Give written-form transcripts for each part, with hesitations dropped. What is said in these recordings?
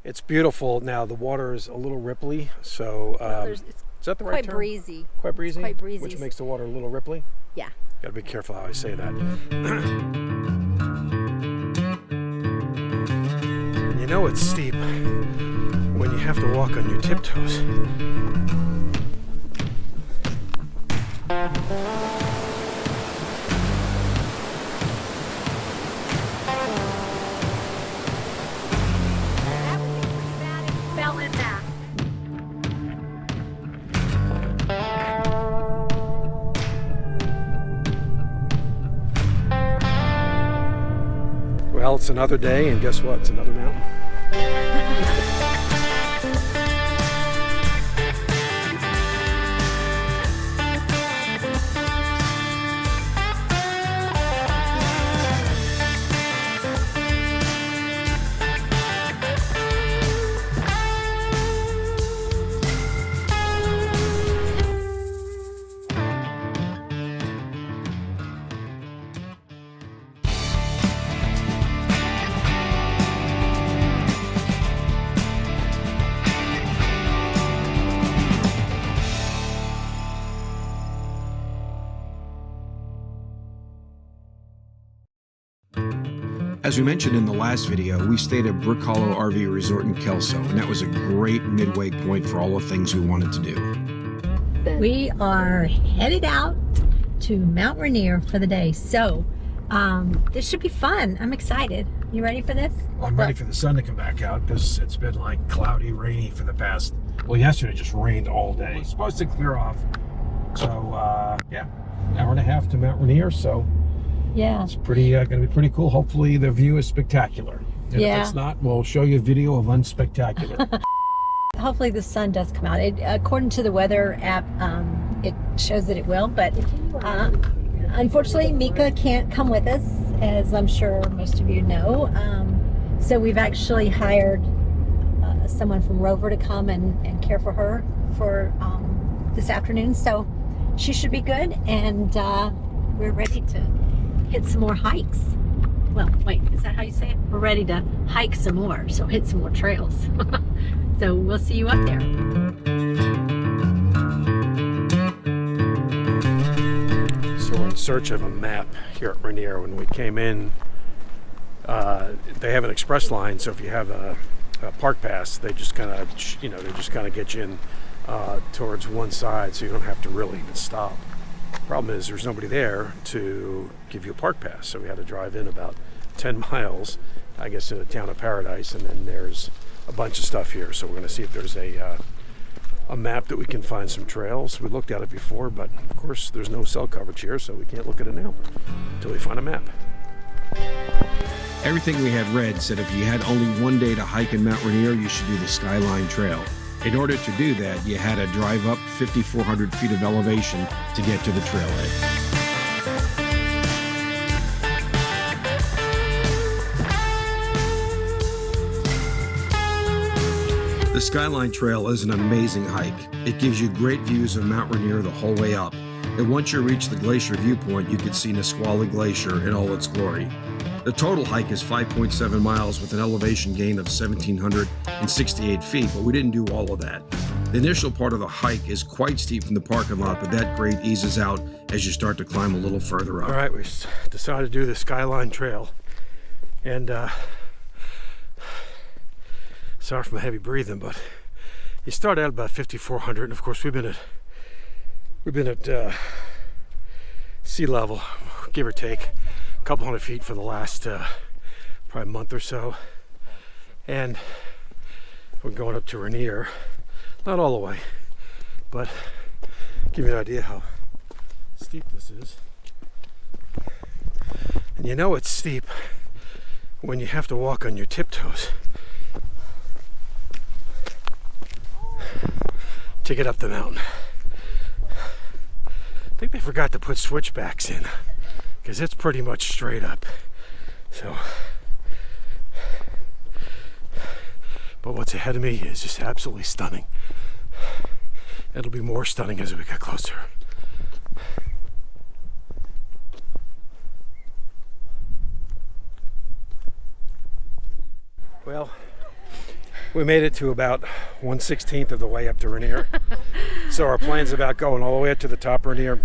It's beautiful. Now the water is a little ripply, so is that the right term? Quite breezy. Quite breezy? Quite breezy. Which makes the water a little ripply? Yeah. Gotta be careful how I say that. You know it's steep when you have to walk on your tiptoes. Well, it's another day, and guess what? It's another mountain. As we mentioned in the last video, we stayed at Brick Hollow RV Resort in Kelso, and that was a great midway point for all the things we wanted to do. We are headed out to Mount Rainier for the day, so this should be fun. I'm excited. You ready for this? Well, I'm ready for the sun to come back out because it's been like cloudy, rainy for the past, well, yesterday it just rained all day. It's supposed to clear off. So, yeah, hour and a half to Mount Rainier, so yeah, it's pretty going to be pretty cool. Hopefully the view is spectacular. And yeah. If it's not, we'll show you a video of unspectacular. Hopefully the sun does come out. According to the weather app, it shows that it will, but unfortunately Meka can't come with us, as I'm sure most of you know. So we've actually hired someone from Rover to come and care for her for this afternoon. So she should be good, and we're ready to hit some more hikes. Well, wait, is that how you say it? We're ready to hike some more, so hit some more trails. So we'll see you up there. So we're in search of a map here at Rainier. When we came in, they have an express line, so if you have a park pass, they just kind of, get you in towards one side, so you don't have to really even stop. Problem is, there's nobody there to give you a park pass, so we had to drive in about 10 miles, I guess, to the town of Paradise, and then there's a bunch of stuff here. So we're going to see if there's a map that we can find some trails. We looked at it before, but of course there's no cell coverage here, so we can't look at it now until we find a map. Everything we had read said if you had only one day to hike in Mount Rainier, you should do the Skyline Trail. In order to do that, you had to drive up 5,400 feet of elevation to get to the trailhead. The Skyline Trail is an amazing hike. It gives you great views of Mount Rainier the whole way up. And once you reach the glacier viewpoint, you can see Nisqually Glacier in all its glory. The total hike is 5.7 miles with an elevation gain of 1,768 feet, but we didn't do all of that. The initial part of the hike is quite steep from the parking lot, but that grade eases out as you start to climb a little further up. All right, we decided to do the Skyline Trail, and sorry for my heavy breathing, but you start out about 5,400, and of course we've been at sea level, give or take, a couple hundred feet for the last probably month or so, and we're going up to Rainier. Not all the way, but give you an idea how steep this is. And you know it's steep when you have to walk on your tiptoes to get up the mountain. I think they forgot to put switchbacks in because it's pretty much straight up. So, but what's ahead of me is just absolutely stunning. It'll be more stunning as we get closer. Well, We made it to about 1/16 of the way up to Rainier. So our plans about going all the way up to the top of Rainier,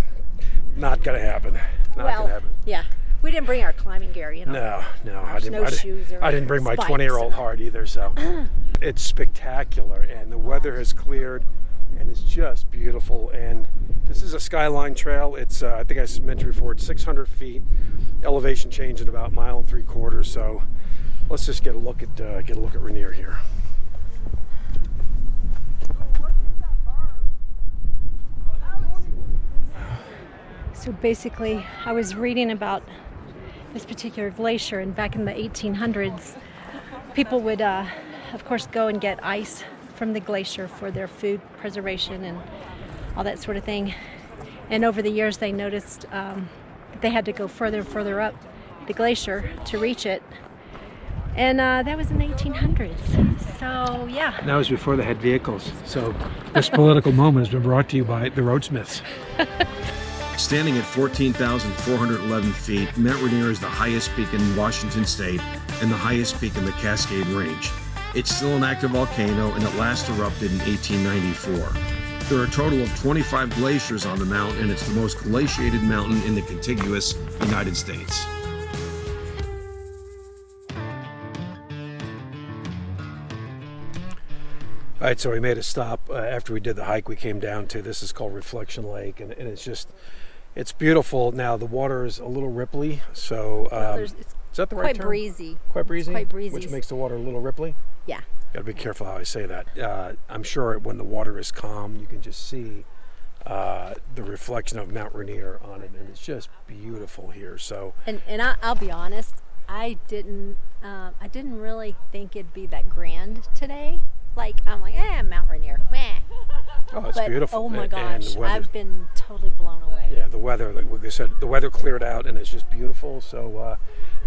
not going to happen. Not going to happen. Yeah. We didn't bring our climbing gear, you know. No, I didn't. No shoes or I didn't bring my spikes 20-year-old heart either. So it's spectacular, and the weather has cleared, and it's just beautiful. And this is a skyline trail. It's I think I mentioned before, it's 600 feet, elevation change at about 1.75 miles. So let's just get a look at Rainier here. So basically, I was reading about this particular glacier, and back in the 1800s, people would, of course, go and get ice from the glacier for their food preservation and all that sort of thing. And over the years, they noticed that they had to go further and further up the glacier to reach it. And that was in the 1800s. So, yeah. And that was before they had vehicles. So this political moment has been brought to you by TheRoadSMITHS. Standing at 14,411 feet, Mount Rainier is the highest peak in Washington State and the highest peak in the Cascade Range. It's still an active volcano, and it last erupted in 1894. There are a total of 25 glaciers on the mountain, and it's the most glaciated mountain in the contiguous United States. All right, so we made a stop after we did the hike. We came down to, this is called Reflection Lake, and it's just, it's beautiful. Now the water is a little ripply, so It's is that the right quite term? breezy. Quite breezy? It's quite breezy. Which makes the water a little ripply? Yeah. Gotta be careful how I say that. I'm sure when the water is calm, you can just see the reflection of Mount Rainier on it, and it's just beautiful here. So, And I'll be honest, I didn't really think it'd be that grand today. Like, I'm like, Mount Rainier, meh. oh, it's But, beautiful. oh my And gosh, the weather's- I've been totally blown away. Yeah, the weather, like they said, the weather cleared out, and it's just beautiful. So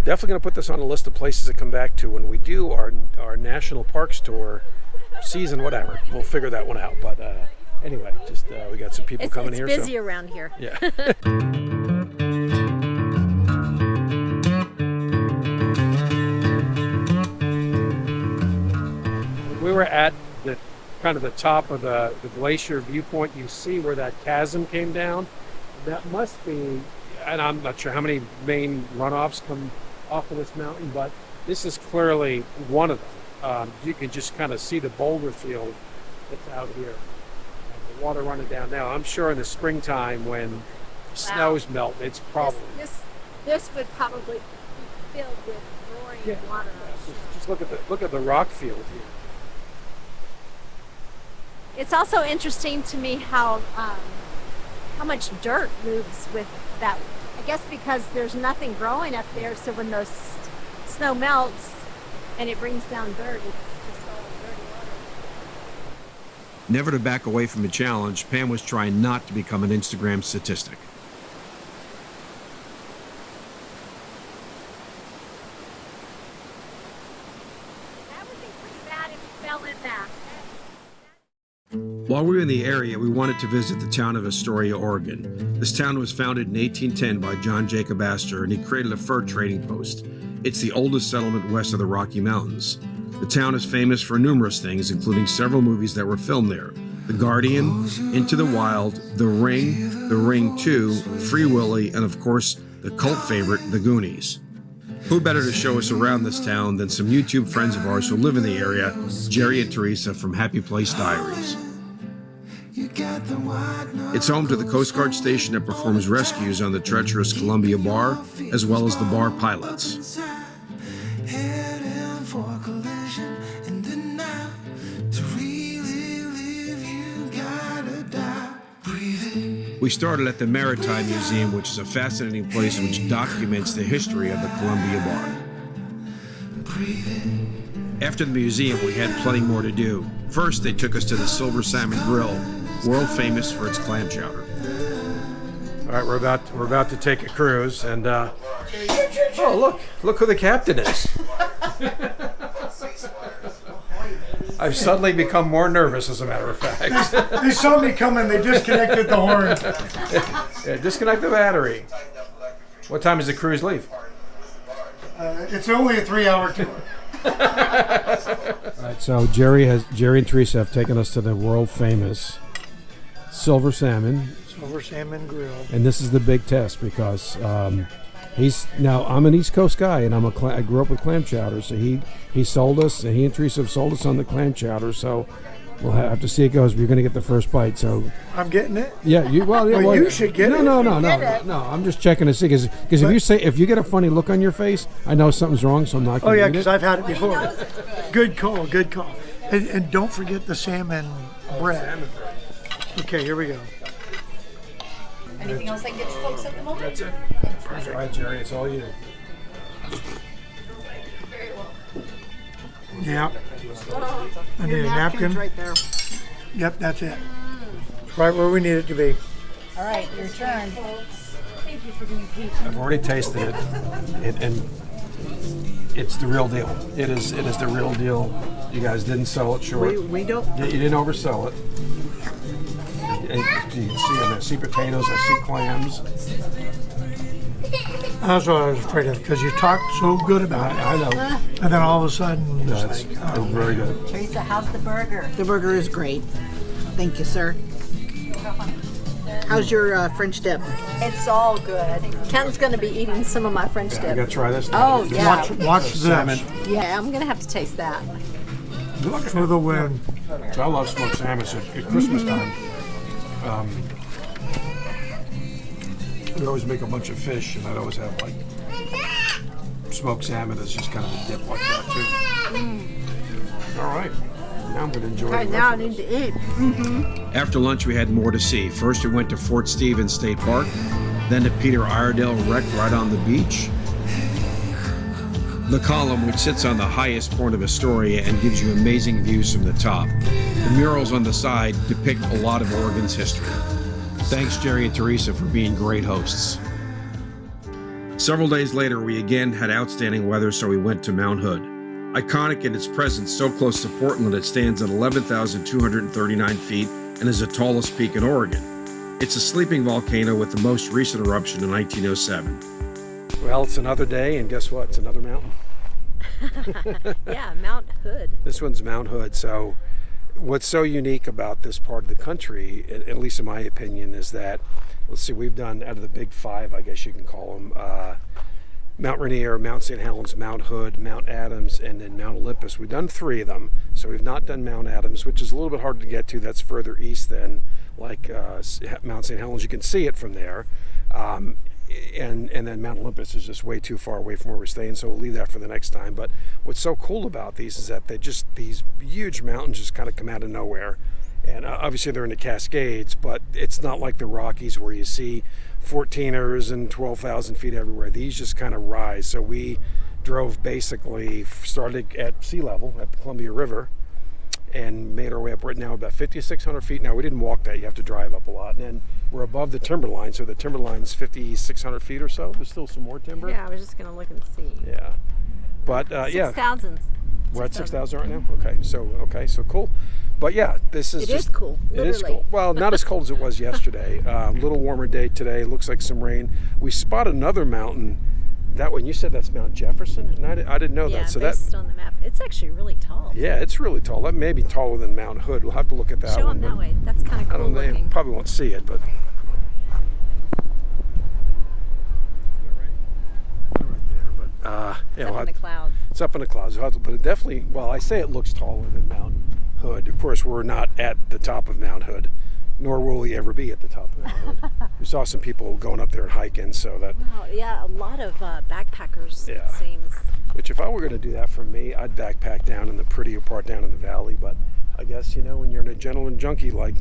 definitely going to put this on a list of places to come back to when we do our national parks tour season, whatever. We'll figure that one out. But anyway, just we got some people coming here. It's busy around here. Yeah. We were at the kind of the top of the glacier viewpoint. You see where that chasm came down. That must be, and I'm not sure how many main runoffs come off of this mountain, but this is clearly one of them. You can just kind of see the boulder field that's out here. And the water running down now. I'm sure in the springtime when snows melt, it's probably... This would probably be filled with roaring water. Just look at the rock field here. It's also interesting to me how much dirt moves with that. I guess because there's nothing growing up there, so when those snow melts and it brings down dirt, it's just all dirty water. Never to back away from a challenge, Pam was trying not to become an Instagram statistic. That would be pretty bad if you fell in that. While we were in the area, we wanted to visit the town of Astoria, Oregon. This town was founded in 1810 by John Jacob Astor, and he created a fur trading post. It's the oldest settlement west of the Rocky Mountains. The town is famous for numerous things, including several movies that were filmed there. The Guardian, Into the Wild, The Ring 2, Free Willy, and of course, the cult favorite, The Goonies. Who better to show us around this town than some YouTube friends of ours who live in the area, Jerry and Teresa from Happy Place Diaries. It's home to the Coast Guard station that performs rescues on the treacherous Columbia Bar, as well as the bar pilots. We started at the Maritime Museum, which is a fascinating place which documents the history of the Columbia Bar. After the museum, we had plenty more to do. First, they took us to the Silver Salmon Grill, world famous for its clam chowder. All right, we're about to take a cruise, and oh look who the captain is. I've suddenly become more nervous, as a matter of fact. They saw me coming, they disconnected the horn. Yeah, disconnect the battery. What time does the cruise leave? It's only a 3-hour tour. All right, So Jerry and Teresa have taken us to the world famous silver salmon, Silver salmon grill. and this is the big test because I'm an East Coast guy and I grew up with clam chowder, so he sold us, and he and Teresa have sold us on the clam chowder. So we'll have to see it goes. We're going to get the first bite. So I'm getting it. yeah, Well, you should get it. No. I'm just checking to see because if you get a funny look on your face, I know something's wrong. So I'm not Oh going to yeah, eat because it. I've had it before. Good call. And don't forget the salmon bread. Okay, here we go. Anything else I can get you folks at the moment? That's it. Perfect. All right, Jerry, it's all you. Yeah. I need a napkin. Right there. Yep, that's it. Right where we need it to be. All right, your turn. I've already tasted it, and it's the real deal. It is the real deal. You guys didn't sell it short. We don't. You didn't oversell it. You can see I see potatoes, I see clams. That's what I was afraid of, because you talked so good about it. I know. And then all of a sudden, it's That's like, oh. very good. Teresa, how's the burger? The burger is great. Thank you, sir. How's your French dip? It's all good. Ken's going to be eating some of my French I dip. gotta try this. Oh, yeah. Watch Salmon. this Yeah, I'm going to have to taste that. for the win. So I love smoked salmon. So at Christmas time, we always make a bunch of fish, and I'd always have like smoked salmon as just kind of a dip like that too. All right, now I'm going to enjoy it. Now I need to eat. After lunch, we had more to see. First, we went to Fort Stevens State Park, then to Peter Iredale Wreck right on the beach. The column, which sits on the highest point of Astoria and gives you amazing views from the top. The murals on the side depict a lot of Oregon's history. Thanks, Jerry and Teresa, for being great hosts. Several days later, we again had outstanding weather, so we went to Mount Hood. Iconic in its presence, so close to Portland, it stands at 11,239 feet and is the tallest peak in Oregon. It's a sleeping volcano with the most recent eruption in 1907. Well, it's another day, and guess what? It's another mountain. Yeah, Mount Hood. This one's Mount Hood. So what's so unique about this part of the country, at least in my opinion, is that, let's see, we've done, out of the big five, I guess you can call them, Mount Rainier, Mount St. Helens, Mount Hood, Mount Adams, and then Mount Olympus. We've done three of them. So we've not done Mount Adams, which is a little bit harder to get to. That's further east than like Mount St. Helens. You can see it from there. And then Mount Olympus is just way too far away from where we're staying, so we'll leave that for the next time. But what's so cool about these is that these huge mountains just kind of come out of nowhere. And obviously they're in the Cascades, but it's not like the Rockies where you see 14ers and 12,000 feet everywhere. These just kind of rise. So we drove basically, started at sea level at the Columbia River, and made our way up right now about 5,600 feet. Now, we didn't walk that. You have to drive up a lot. And then we're above the timberline. So the timberline's 5,600 feet or so. There's still some more timber. Yeah, I was just going to look and see. Yeah. But, yeah. 6,000. We're at 6,000 right now? Okay, so cool. But, yeah, this is It just... is cool, It is literally. cool. Well, not as cold as it was yesterday. A little warmer day today. Looks like some rain. We spot another mountain. That one, you said that's Mount Jefferson? And I didn't know Yeah, that. So based on the map. It's actually really tall. Yeah, it's really tall. That may be taller than Mount Hood. We'll have to look at that Show one. them that but way. That's kind of I cool don't know. They looking. probably won't see it, but right there. But yeah, It's up in the clouds. it's up in the clouds. But it definitely, well, I say it looks taller than Mount Hood. Of course, we're not at the top of Mount Hood, nor will we ever be at the top of Mount Hood. We saw some people going up there and hiking, so that. Wow, yeah, a lot of backpackers, Yeah. it seems. Which, if I were going to do that for me, I'd backpack down in the prettier part down in the valley. But I guess, when you're an adrenaline junkie like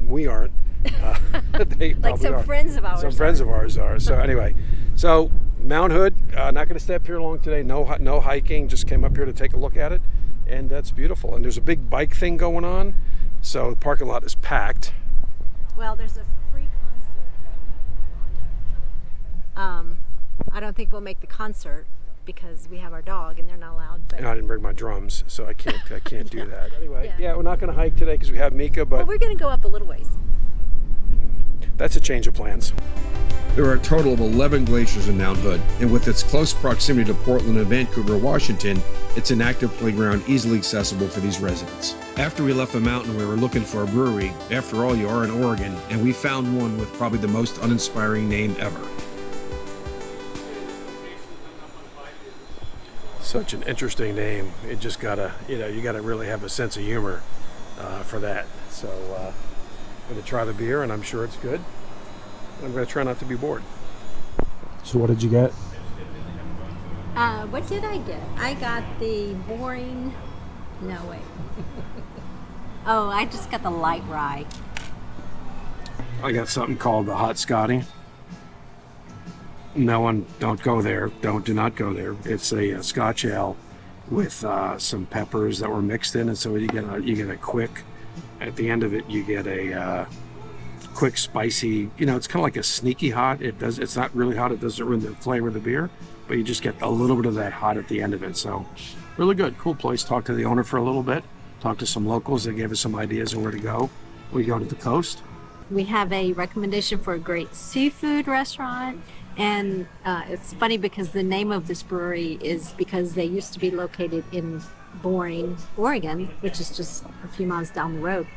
we aren't, they Like probably some are. friends of ours. Some friends of ours are. So anyway, so Mount Hood, not going to stay up here long today. No hiking. Just came up here to take a look at it, and that's beautiful. And there's a big bike thing going on, so the parking lot is packed. Well, there's a free concert. I don't think we'll make the concert because we have our dog and they're not allowed. But And I didn't bring my drums, so I can't do that. Anyway, Yeah. we're not going to hike today because we have Meka, well, but we're going to go up a little ways. that's a change of plans. There are a total of 11 glaciers in Mount Hood, and with its close proximity to Portland and Vancouver, Washington, It's an active playground easily accessible for these residents. After we left the mountain, we were looking for a brewery. After all, you are in Oregon, and we found one with probably the most uninspiring name ever. Such an interesting name. It just gotta, you gotta really have a sense of humor for that. So I'm gonna try the beer, and I'm sure it's good. I'm gonna try not to be bored. So what did you get? What did I get? I got the boring. No, wait. Oh, I just got the light rye. I got something called the Hot Scotty. No one, don't go there. Do not go there. It's a Scotch ale with some peppers that were mixed in, and so you get a quick. At the end of it, you get a quick, spicy. It's kind of like a sneaky hot. It's not really hot. It doesn't ruin the flavor of the beer, but you just get a little bit of that hot at the end of it. So, really good, cool place. Talked to the owner for a little bit. Talked to some locals. They gave us some ideas of where to go. We go to the coast. We have a recommendation for a great seafood restaurant. And it's funny because the name of this brewery is because they used to be located in Boring, Oregon, which is just a few miles down the road.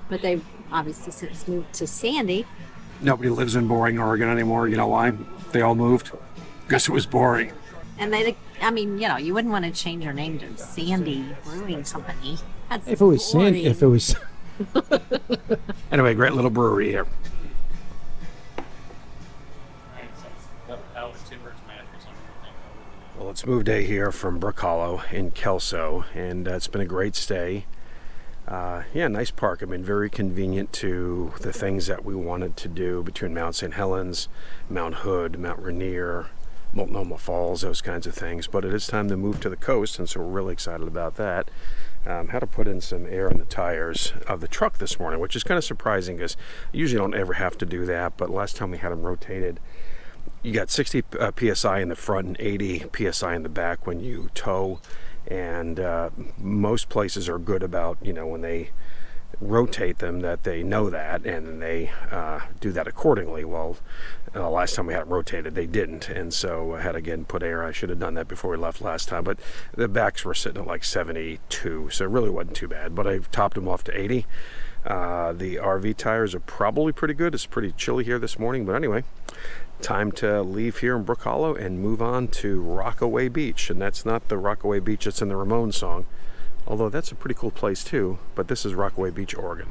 But they've obviously since moved to Sandy. Nobody lives in Boring, Oregon anymore. You know why? They all moved. Guess it was boring. And you wouldn't want to change your name to Sandy Brewing Company. That's If it was boring. Sandy, if it was. Anyway, great little brewery here. Well, it's move day here from Brook Hollow in Kelso, and it's been a great stay. Nice park. Very convenient to the things that we wanted to do between Mount St. Helens, Mount Hood, Mount Rainier, Multnomah Falls, those kinds of things. But it is time to move to the coast, and so we're really excited about that. Had to put in some air in the tires of the truck this morning, which is kind of surprising because I usually don't ever have to do that, but last time we had them rotated, you got 60 psi in the front and 80 psi in the back when you tow, and most places are good about when they rotate them that they know that, and they do that accordingly. Well, last time we had it rotated they didn't, and so I had to again put air. I should have done that before we left last time, but the backs were sitting at like 72, so it really wasn't too bad, but I've topped them off to 80. The RV tires are probably pretty good. It's pretty chilly here this morning, but anyway, time to leave here in Brook Hollow and move on to Rockaway Beach. And that's not the Rockaway Beach that's in the Ramones song, although that's a pretty cool place too, but this is Rockaway Beach, Oregon.